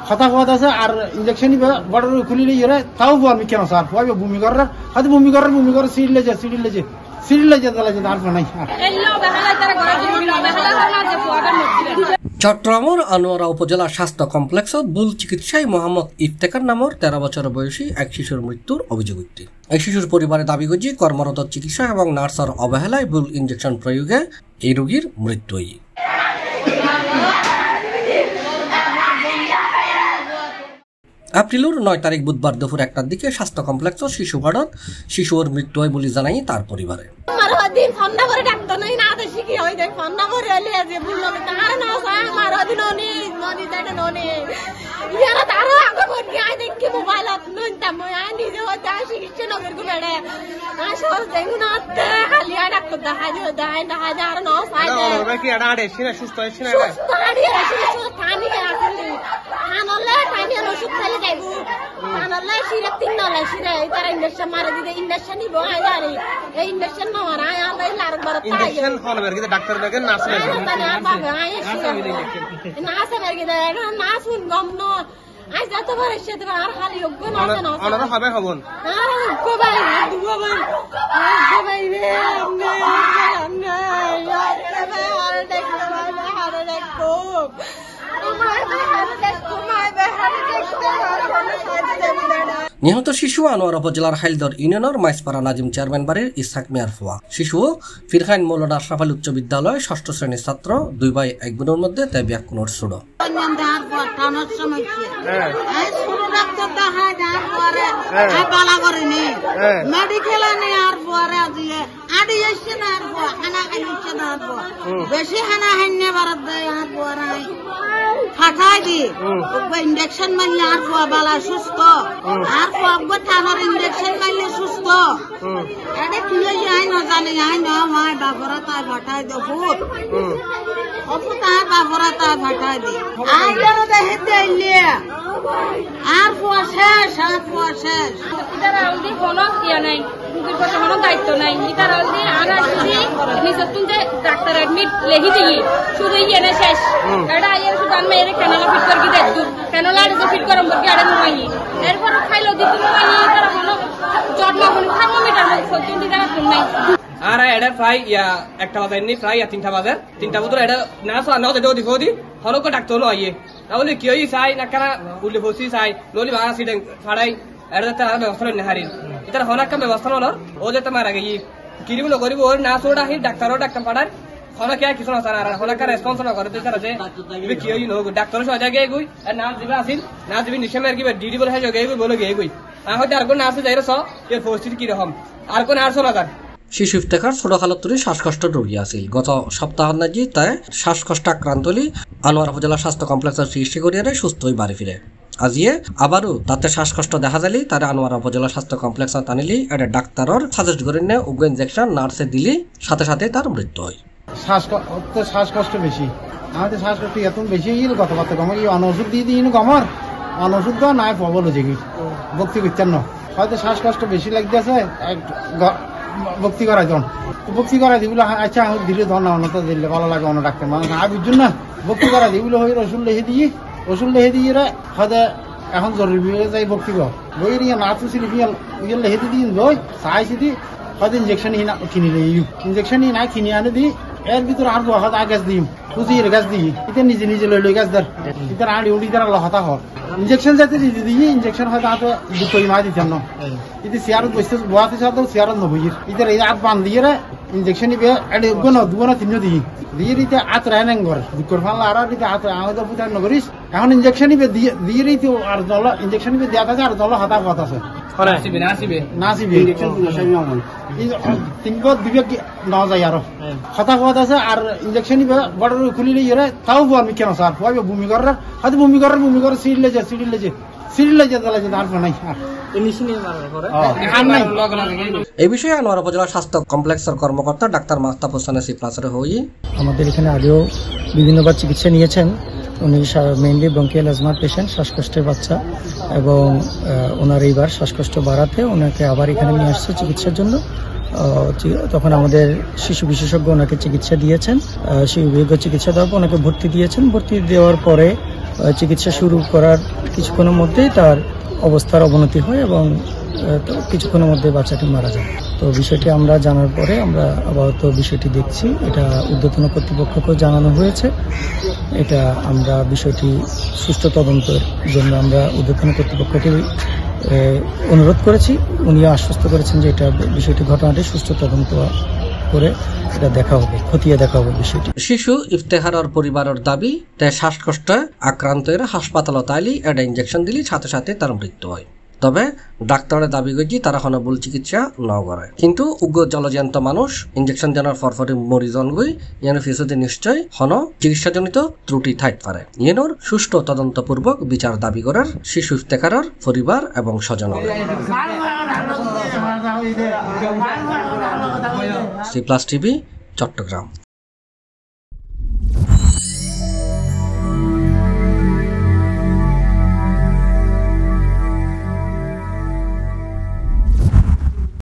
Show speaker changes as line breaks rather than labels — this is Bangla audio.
কথা কথা আছে আর ইনজেকশন বর্ডার খুলিলে ইয়ে তাও আমি কেন স্যার পাইবে ভূমি করার হয়তো ভূমি করে সিরিলে যে তাহলে আর নাই।
চট্টগ্রামের আনোয়ারা উপজেলা স্বাস্থ্য কমপ্লেক্সত ভুল চিকিৎসায় মোহাম্মদ ইফতেখার নামের 13 বছর বয়সী এক শিশুর মৃত্যুর অভিযোগ উঠে। এই শিশুর পরিবারে দাবি করছে কর্মরত চিকিৎসা এবং নার্সের অবহেলায় ভুল ইনজেকশন প্রয়োগে এই রোগীর মৃত্যু হয়। এপ্রিলের 9 তারিখ বুধবার দুপুর 1টার দিকে স্বাস্থ্য কমপ্লেক্স শিশু ওয়ার্ডত শিশুর মৃত্যু হয় বলে জানাই তার পরিবারে। নিহত শিশু আনোয়ারা উপজেলার হাইলদর ইউনিয়নের মাইসপাড়া নাজিম চেয়ারম্যান বাড়ির ইসহাক মিয়ার ফুয়া। শিশু ফিরখাইন মৌলানা আশরাফ আলী উচ্চ বিদ্যালয় 6ষ্ঠ শ্রেণীর ছাত্র। 2 ভাই 1 বোনের মধ্যে তাই ব্যাকুনোর ছোট।
ইঞ্জেকশন মারলে আর বালা সুস্থ আর থানার ইঞ্জেকশন মারলে সুস্থ এটা কি আই না জানি আই না মাই বাবরা তা ভাটাই দে ভূত অপুতা বাবরা তা ভাটাই দে আই যেন দেখতে আইলে আর শেষ
ইতারা অলদি কোনো ইয়া নাই রোগীর প্রতি কোনো দায়িত্ব নাই। ইতারা অলদি আনা যদি নিজের তুলতে ডাক্তার অ্যাডমিট লেখি দিই শুধু ইয়ে শেষ এটা আইয়ের শুধু আমি এর ক্যানেলা ফিট করে দিই দূর ক্যানেলা আর ফিট করম বকি আড়ে নয় এরপর খাইলো দিতে মানে ইতারা কোনো জন্ম কোন থার্মোমিটার মধ্যে ফলতুন দিতে না শুন নাই।
আর এটা প্রায় একটা বাজার নি প্রায় 3টা বাজার 3টা বছর এটা না নাও দেও দিখো দি হলক ডাক্তার লো আইয়ে তাহলে কি হই চাই না কারা উল্লে বসি চাই ললি ভাঙা সিডেন ফাড়াই এটা তার ব্যবস্থা না হারি এটা হনাক কাম ব্যবস্থা হলো ও যে তোমার আগে কিরিব না করিব ওর না সোডা হি ডাক্তার পাড়ার হনা কে কিছু না স্যার আর হনা কা রেসপন্স না করে তারা যে কি হই নো ডাক্তার সহ জায়গা গই আর না দিবা আসিল না দিবি নিশমের কি ডিডি বলে হাজে গই বলে গই আর হয়তো আর কোন না আসে যাইরো স এর পরিস্থিতি কি রকম আর কোন 800 টাকা।
শিশু ইফতেখার ছোট খালতুরি শ্বাসকষ্ট রোগী আছিল। গত সপ্তাহ নাজি তাই শ্বাসকষ্ট আক্রান্ত হলে আনোয়ারা উপজেলা স্বাস্থ্য কমপ্লেক্সের চিকিৎসা করিয়ারে সুস্থ হয়ে বাড়ি ফিরে। আজিয়ে আবারও তাতে শ্বাসকষ্ট দেখা যালি তারা আনোয়ারা উপজেলা স্বাস্থ্য কমপ্লেক্সে টানিলি এটা ডাক্তারের সাজেস্ট করে নিয়ে উগ্র ইনজেকশন নার্সে দিলি সাথে সাথে তার মৃত্যু হয়।
শ্বাসকষ্ট বেশি আমাদের শ্বাসকষ্ট এত বেশি কথাবার্তা কমার অনওষুধ দিয়ে দিই কমার অনওষুধ তো নাই প্রবল হয়েছে কি ভক্তি করছেন না হয়তো শ্বাসকষ্ট বেশি লাগতেছে ভক্তি করাই জন ভক্তি করাই দিবলে আচ্ছা দিলে ধর না অন্য তো দিলে ভালো লাগে অন্য ডাক্তার মানে আর বুঝুন না ভক্তি করাই দিবলে হয়ে ওষুধ লেহে দিয়ে হয়তো এখন জরুরি যাই ভক্তি কর বই না তো লেহে দিয়ে বই চাইছি দি হয়তো ইঞ্জেকশন কিনিলে ইঞ্জেকশন না কিনে আনে দি এর ভিতরে আর হয়তো গ্যাস দিই খুঁজিয়ে গ্যাস দিই এটা নিজে লই গ্যাস ধর এটা আড়ি উড়ি দ্বারা লহতা হর ইঞ্জেকশন যাতে দিয়ে ইঞ্জেকশন হয়তো হাতে দুটোই মা দিতাম না এটা চেয়ারত বসতে বোয়াতে সাথে চেয়ারত নবইর এটা এই হাত বান দিয়ে ইঞ্জেকশন নিবে এটা দুগুণ 3 দিয়ে দিতে হাত রায় নাং ঘর দুঃখর ফানলে আর দিতে হাত আমাদের পুতার নগরিস এখন ইঞ্জেকশন নিবে দিয়ে দিতে আর জল ইঞ্জেকশন নিবে দেওয়া থাকে আর জল হাতা কথা আছে নাসিবে তিনগত দিবে না যায় আর হতা কথা আছে আর ইঞ্জেকশন নিবে বর্ডার খুলিলে ইয়ে তাও আমি কেন স্যার পাইবে ভূমি করার হয়তো ভূমি করে সিরিলে যে তাহলে আর নাই
এই বিষয়ে আনোয়ারা উপজেলা স্বাস্থ্য কমপ্লেক্সের কর্মকর্তা ডাক্তার মাহতাব হোসেন সিপ্লাসের হয়ে
আমাদের এখানে আগেও বিভিন্নবার চিকিৎসা নিয়েছেন। উনি মেইনলি ব্রঙ্কিয়াল অ্যাজমার পেশেন্ট, শ্বাসকষ্টের বাচ্চা, এবং ওনার এইবার শ্বাসকষ্ট বাড়াতে ওনাকে আবার এখানে নিয়ে আসছে চিকিৎসার জন্য। তখন আমাদের শিশু বিশেষজ্ঞ ওনাকে চিকিৎসা দিয়েছেন। শিশু বিশেষজ্ঞ চিকিৎসা দেওয়ার পর ওনাকে ভর্তি দিয়েছেন। ভর্তি দেওয়ার পরে চিকিৎসা শুরু করার কিছুক্ষণের মধ্যেই তার অবস্থার অবনতি হয় এবং কিছুক্ষণের মধ্যে বাচ্চাটি মারা যায়। তো বিষয়টি আমরা জানার পরে আমরা আপাতত বিষয়টি দেখছি। এটা ঊর্ধ্বতন কর্তৃপক্ষকেও জানানো হয়েছে। এটা আমরা বিষয়টি সুষ্ঠু তদন্তের জন্য আমরা ঊর্ধ্বতন কর্তৃপক্ষকে অনুরোধ করেছি। উনিও আশ্বস্ত করেছেন যে এটা বিষয়টি ঘটনাটি সুষ্ঠু তদন্ত করে এটা দেখা হবে, খতিয়ে দেখা হবে বিষয়টি।
শিশু ইফতেখারর পরিবারের দাবি তাই শ্বাসকষ্টে আক্রান্তের হাসপাতালত আইলি এটা ইঞ্জেকশন দিলি সাথে সাথে তার মৃত্যু হয়। তবে ডাক্তারের দাবি করছি তারা হন ভুল চিকিৎসা নাও করে, কিন্তু উগ্র জলজন্ত মানুষ ইঞ্জেকশন দেওয়ার ফরফরে মরিজন গই ইয়ানো ফিসুতে নিশ্চয় হন চিকিৎসাজনিত ত্রুটি থাকতে পারে। ইয়েনোর সুষ্ঠু তদন্তপূর্বক বিচার দাবি করার শিশু ইফতেখারর পরিবার এবং স্বজন। C plus TV, Chittagong.